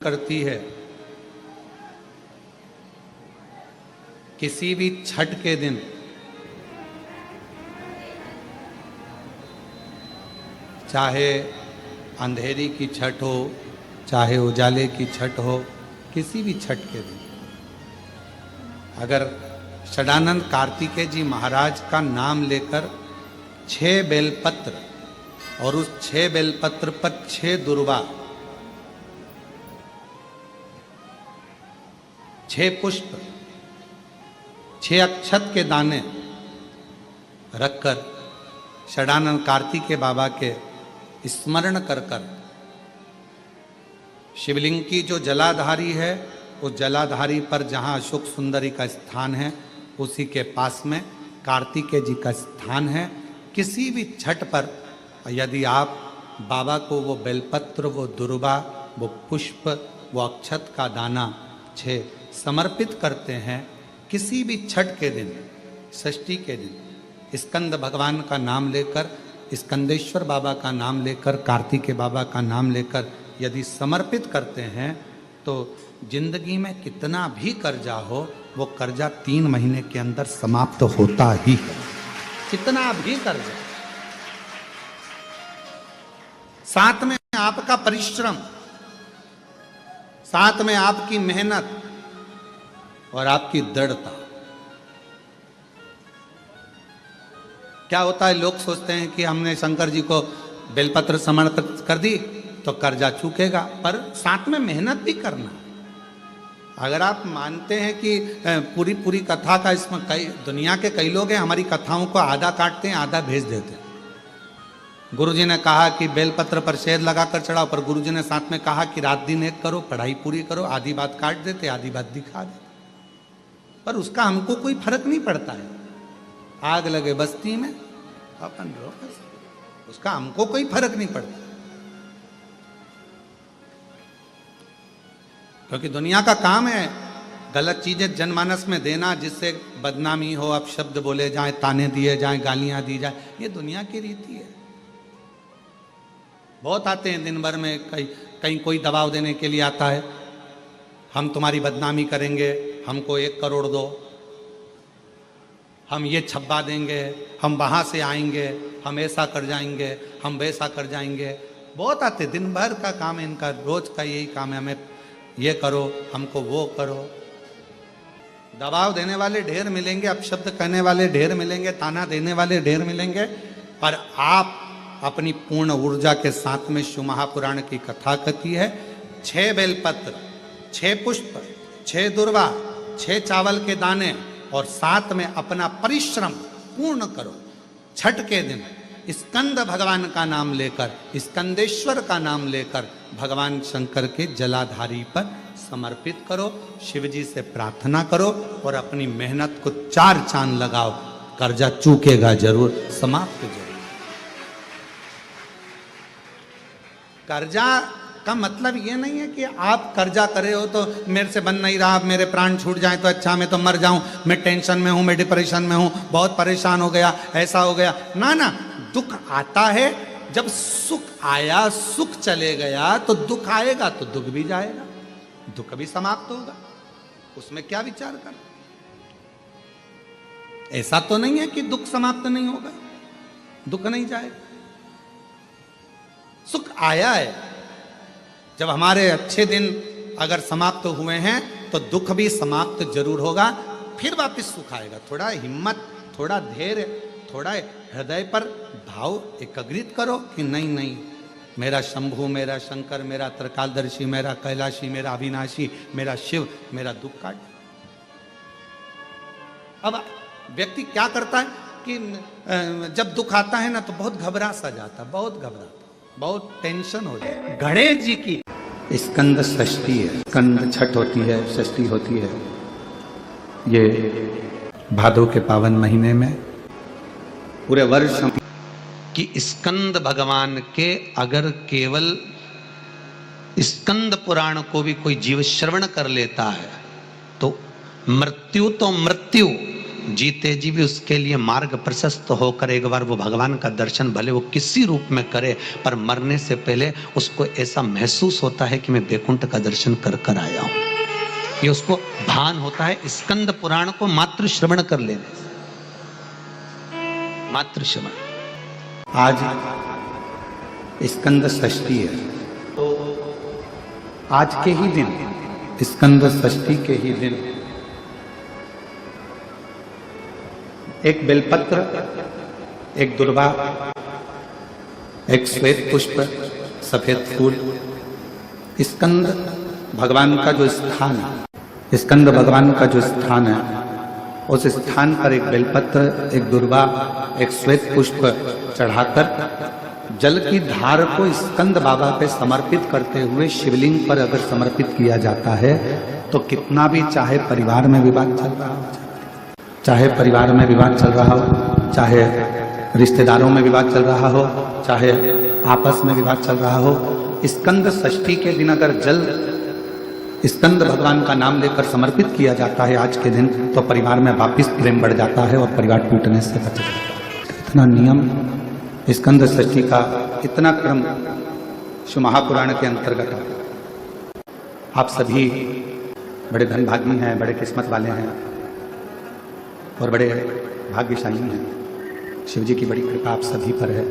करती है। किसी भी छठ के दिन चाहे अंधेरी की छठ हो, चाहे उजाले की छठ हो, किसी भी छठ के दिन अगर षडानंद कार्तिकेय जी महाराज का नाम लेकर 6 बेलपत्र और उस 6 बेलपत्र पर 6 दुर्वा, 6 पुष्प, 6 अक्षत के दाने रखकर षडानंद कार्तिकेय बाबा के स्मरण कर कर शिवलिंग की जो जलाधारी है, उस जलाधारी पर जहाँ अशोक सुंदरी का स्थान है, उसी के पास में कार्तिकेय जी का स्थान है। किसी भी छठ पर यदि आप बाबा को वो बेलपत्र, वो दुर्वा, वो पुष्प, वो अक्षत का दाना 6 समर्पित करते हैं, किसी भी छठ के दिन, षष्ठी के दिन स्कंद भगवान का नाम लेकर, स्कंदेश्वर बाबा का नाम लेकर, कार्तिकेय बाबा का नाम लेकर यदि समर्पित करते हैं तो जिंदगी में कितना भी कर्जा हो, वो कर्जा 3 महीने के अंदर समाप्त होता ही है। कितना भी कर्जा, साथ में आपका परिश्रम, साथ में आपकी मेहनत और आपकी दृढ़ता। क्या होता है, लोग सोचते हैं कि हमने शंकर जी को बेलपत्र समर्पित कर दी तो कर्जा चूकेगा, पर साथ में मेहनत भी करना। अगर आप मानते हैं कि पूरी कथा का, इसमें कई दुनिया के कई लोग हैं हमारी कथाओं को आधा काटते हैं, आधा भेज देते हैं। गुरुजी ने कहा कि बेलपत्र पर शेर लगाकर चढ़ाओ, पर गुरुजी ने साथ में कहा कि रात दिन एक करो, पढ़ाई पूरी करो, आधी बात काट देते, आधी बात दिखा देते, पर उसका हमको कोई फर्क नहीं पड़ता है। आग लगे बस्ती में अपन रहो, उसका हमको कोई फर्क नहीं पड़ता, क्योंकि दुनिया का काम है गलत चीजें जनमानस में देना, जिससे बदनामी हो, अपशब्द बोले जाएं, ताने दिए जाएं, गालियां दी जाए। ये दुनिया की रीति है। बहुत आते हैं दिन भर में, कहीं कोई दबाव देने के लिए आता है, हम तुम्हारी बदनामी करेंगे, हमको 1 करोड़ दो, हम ये छब्बा देंगे, हम वहाँ से आएंगे, हम ऐसा कर जाएंगे, हम वैसा कर जाएंगे। बहुत आते, दिन भर का काम है इनका, रोज का यही काम है, हमें ये करो, हमको वो करो। दबाव देने वाले ढेर मिलेंगे, अपशब्द कहने वाले ढेर मिलेंगे, ताना देने वाले ढेर मिलेंगे, पर आप अपनी पूर्ण ऊर्जा के साथ में शिव महापुराण की कथा कहती है, 6 बेलपत्र, 6 पुष्प, 6 दुर्वा, 6 चावल के दाने और साथ में अपना परिश्रम पूर्ण करो। छठ के दिन स्कंद भगवान का नाम लेकर, स्कंदेश्वर का नाम लेकर भगवान शंकर के जलाधारी पर समर्पित करो, शिव जी से प्रार्थना करो और अपनी मेहनत को 4 चांद लगाओ। कर्जा चूकेगा जरूर, समाप्त जरूर। कर्जा का मतलब ये नहीं है कि आप कर्जा करे हो तो मेरे से बन नहीं रहा, मेरे प्राण छूट जाए तो अच्छा, मैं तो मर जाऊं, मैं टेंशन में हूं, मैं डिप्रेशन में हूं, बहुत परेशान हो गया, ऐसा हो गया। ना ना, दुख आता है, जब सुख आया, सुख चले गया, तो दुख आएगा तो दुख भी जाएगा, दुख भी समाप्त होगा, उसमें क्या विचार कर। ऐसा तो नहीं है कि दुख समाप्त नहीं होगा, दुख नहीं जाएगा। सुख आया है, जब हमारे अच्छे दिन अगर समाप्त हुए हैं तो दुख भी समाप्त जरूर होगा, फिर वापस सुख आएगा। थोड़ा हिम्मत, थोड़ा धैर्य, थोड़ा हृदय पर भाव एकाग्रित करो कि नहीं नहीं, मेरा शंभु, मेरा शंकर, मेरा त्रिकालदर्शी, मेरा कैलाशी, मेरा अविनाशी, मेरा शिव मेरा दुख काट। अब व्यक्ति क्या करता है कि जब दुख आता है ना तो बहुत घबरा सा जाता, बहुत घबराता, बहुत टेंशन हो जाए। गणेश जी की स्कंद षष्ठी है, स्कंद छठ होती है, षष्ठी होती है, ये भादो के पावन महीने में पूरे वर्ष कि स्कंद भगवान के अगर केवल स्कंद पुराण को भी कोई जीव श्रवण कर लेता है तो मृत्यु तो मृत्यु, जीते जी भी उसके लिए मार्ग प्रशस्त होकर एक बार वो भगवान का दर्शन भले वो किसी रूप में करे, पर मरने से पहले उसको ऐसा महसूस होता है कि मैं बैकुंठ का दर्शन कर कर आया हूं। ये उसको भान होता है स्कंद पुराण को मात्र श्रवण कर लेने से, मात्र श्रवण। आज स्कंद षष्ठी है, तो आज के ही दिन, स्कंद षष्ठी के ही दिन एक बेलपत्र, एक दुर्वा, एक श्वेत पुष्प, सफेद फूल, स्कंद भगवान का जो स्थान है, स्कंद भगवान का जो स्थान है, उस स्थान पर एक बेलपत्र, एक दुर्वा, एक श्वेत पुष्प चढ़ाकर जल की धार को स्कंद बाबा पे समर्पित करते हुए शिवलिंग पर अगर समर्पित किया जाता है तो कितना भी, चाहे परिवार में विवाद चल रहा हो, चाहे परिवार में विवाद चल रहा हो, चाहे रिश्तेदारों में विवाद चल रहा हो, चाहे आपस में विवाद चल रहा हो, स्कंद षष्ठी के दिन अगर जल स्कंद भगवान का नाम लेकर समर्पित किया जाता है आज के दिन, तो परिवार में वापिस प्रेम बढ़ जाता है और परिवार टूटने से बच जाता है। इतना नियम स्कंद षष्ठी का, इतना क्रम शिव महापुराण के अंतर्गत है। आप सभी बड़े धनभागी हैं, बड़े किस्मत वाले हैं और बड़े भाग्यशाली हैं। शिव जी की बड़ी कृपा आप सभी पर है।